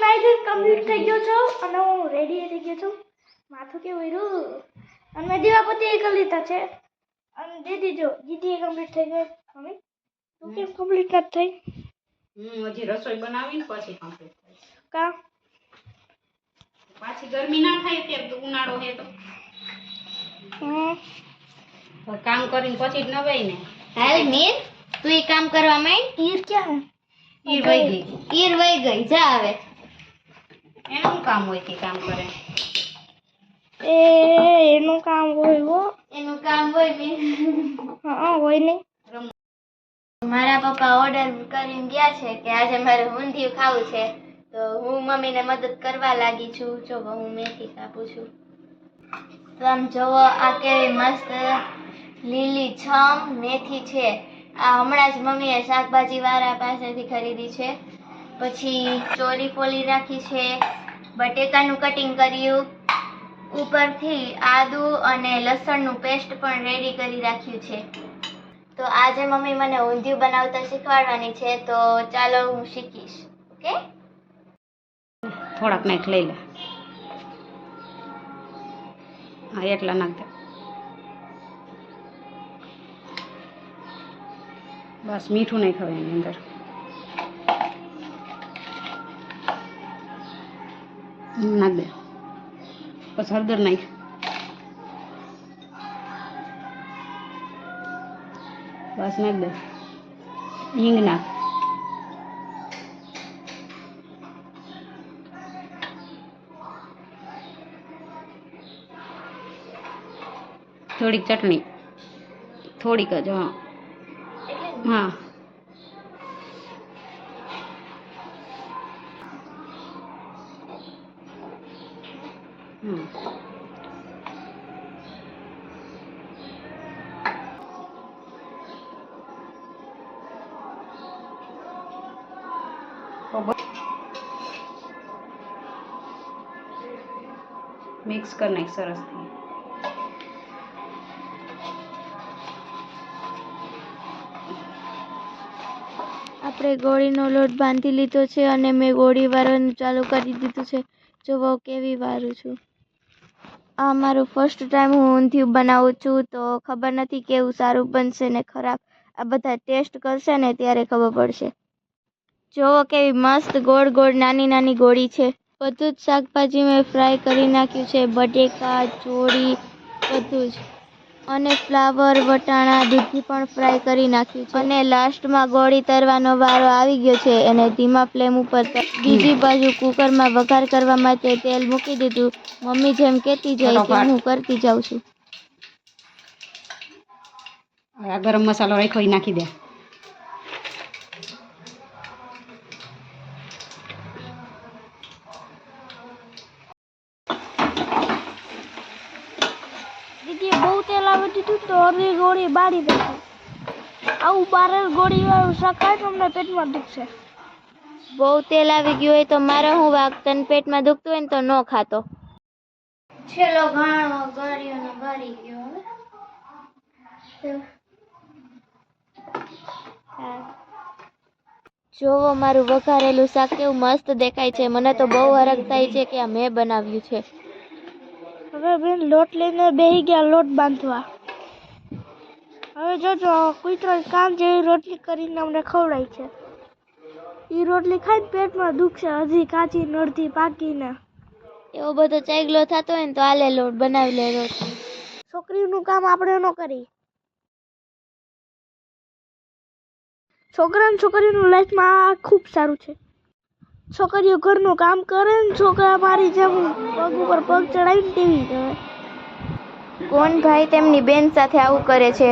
Guys complete થઈ ગયો છો અને હું રેડી થઈ ગયો છું. માથું કેવું રહ્યું અને મેં દીવાપતિ કરી લીધા છે અને દીદી જો દીદી કમ્પ્લીટ થઈ ગઈ. હવે તું કેમ કમ્પ્લીટ નથી થઈ? હજી રસોઈ બનાવીને પછી કમ્પ્લીટ થાય. કા પાછી ગરમી ના થાય ત્યારે તો ઉનાળો હે તો કામ કરીને પછી જ નવાય ને. હાલ મીર તું એ કામ કરવા માંડ. ઈર ક્યાં ઈર વઈ ગઈ. ઈર વઈ ગઈ જા હવે. એનું શું કામ હોય કે કામ કરે? એનું કામ હોય હો. એનું કામ હોય મીર. હા હોય નહીં. મારા પપ્પા ઓર્ડર કરીને ગયા છે કે આજે મારે ઊંધિયું ખાવું છે તો હું મમ્મીને મદદ કરવા લાગી છું. જો હું મેથી કાપું છું તો આમ જોવો આ કેવી મસ્ત લીલી છમ મેથી છે. આ હમણાં જ મમ્મીએ શાકભાજી વાળા પાસેથી ખરીદી છે. પછી ચોરી ફોલી રાખી છે, બટેકાનું કટિંગ કર્યું, ઉપરથી આદુ અને લસણનું પેસ્ટ પણ રેડી કરી રાખ્યું છે. તો આજે મમ્મી મને ઊંધિયું બનાવતા શીખવાડવાની છે તો ચાલો હું શીખીશ. ઓકે થોડાક નાખ લઈ લે. હા એટલા નાખ દે. બસ મીઠું નહીં ખાવ એની અંદર. નાખ દે. બસ હળદર નાખ. બસ નાખ દે. હિંગ નાખ. થોડીક ચટણી, થોડીક જ. હા હા મિક્સ કરી નાખ સરસથી. આપણે ગોળીનો લોટ બાંધી લીધો છે અને મેં ગોળી વારવાનું ચાલુ કરી દીધું છે. જોવો કેવી વારું છું. આ મારું ફર્સ્ટ ટાઈમ હું ઊંધિયું બનાવું છું તો ખબર નથી કેવું સારું બનશે ને ખરાબ. આ બધા ટેસ્ટ કરશે ને ત્યારે ખબર પડશે. જોવો કેવી મસ્ત ગોળ ગોળ નાની નાની ગોળી છે. બધું જ શાકભાજી મેં ફ્રાય કરી નાખ્યું છે, બટેકા, ચોળી બધું જ, અને ફ્લાવર, વટાણા, દૂધી પણ ફ્રાય કરી નાખ્યું છે. અને લાસ્ટમાં ગોળી તરવાનો વારો આવી ગયો છે અને ધીમા ફ્લેમ ઉપર બીજી બાજુ કુકરમાં વઘાર કરવા માટે તેલ મૂકી દીધું. મમ્મી જેમ કહેતી જાય તેમ હું કરતી જાઉં છું. આ ગરમ મસાલો રાખ્યો એ નાખી દે. દીદીએ બહુ તેલ આવી દીધું તો અડધી ગોળી બાળી દીધી. આવું બારેલ ગોળી વાળું શાક ખાય તો અમને પેટમાં દુખશે. બહુ તેલ આવી ગયું હોય તો મારે હું વાગ તને પેટમાં દુખતું હોય ને તો ન ખાતો. છેલ્લો ઘાણો ગળ્યોનો ભરી ગયો હવે. જોવો મારું વઘારેલું શાક કેવું મસ્ત દેખાય છે. મને તો બહુ હરખ થાય છે કે આ મેં બનાવ્યું છે. હવે બેન લોટ લઈને બેસી ગયા લોટ બાંધવા. હવે જોજો કૂતરો કામ જેવી રોટલી કરીને અમને ખવડાય છે. એ રોટલી ખાઈને પેટમાં દુખશે હજી કાચી નડધી પાકીને. એવો બધો ચાગલો થતો હોય ને તો આલે લોટ બનાવી લે રોટલી. છોકરીનું કામ આપણે ન કરી. છોકરા અને છોકરીનું લાઈફમાં ખૂબ સારું છે. છોકરીઓ ઘરનું કામ કરે ને છોકરા મારી જેમ પગ ઉપર પગ ચડાવીને ટીવી જોવે. કોણ ભાઈ તેમની બેન સાથે આવું કરે છે?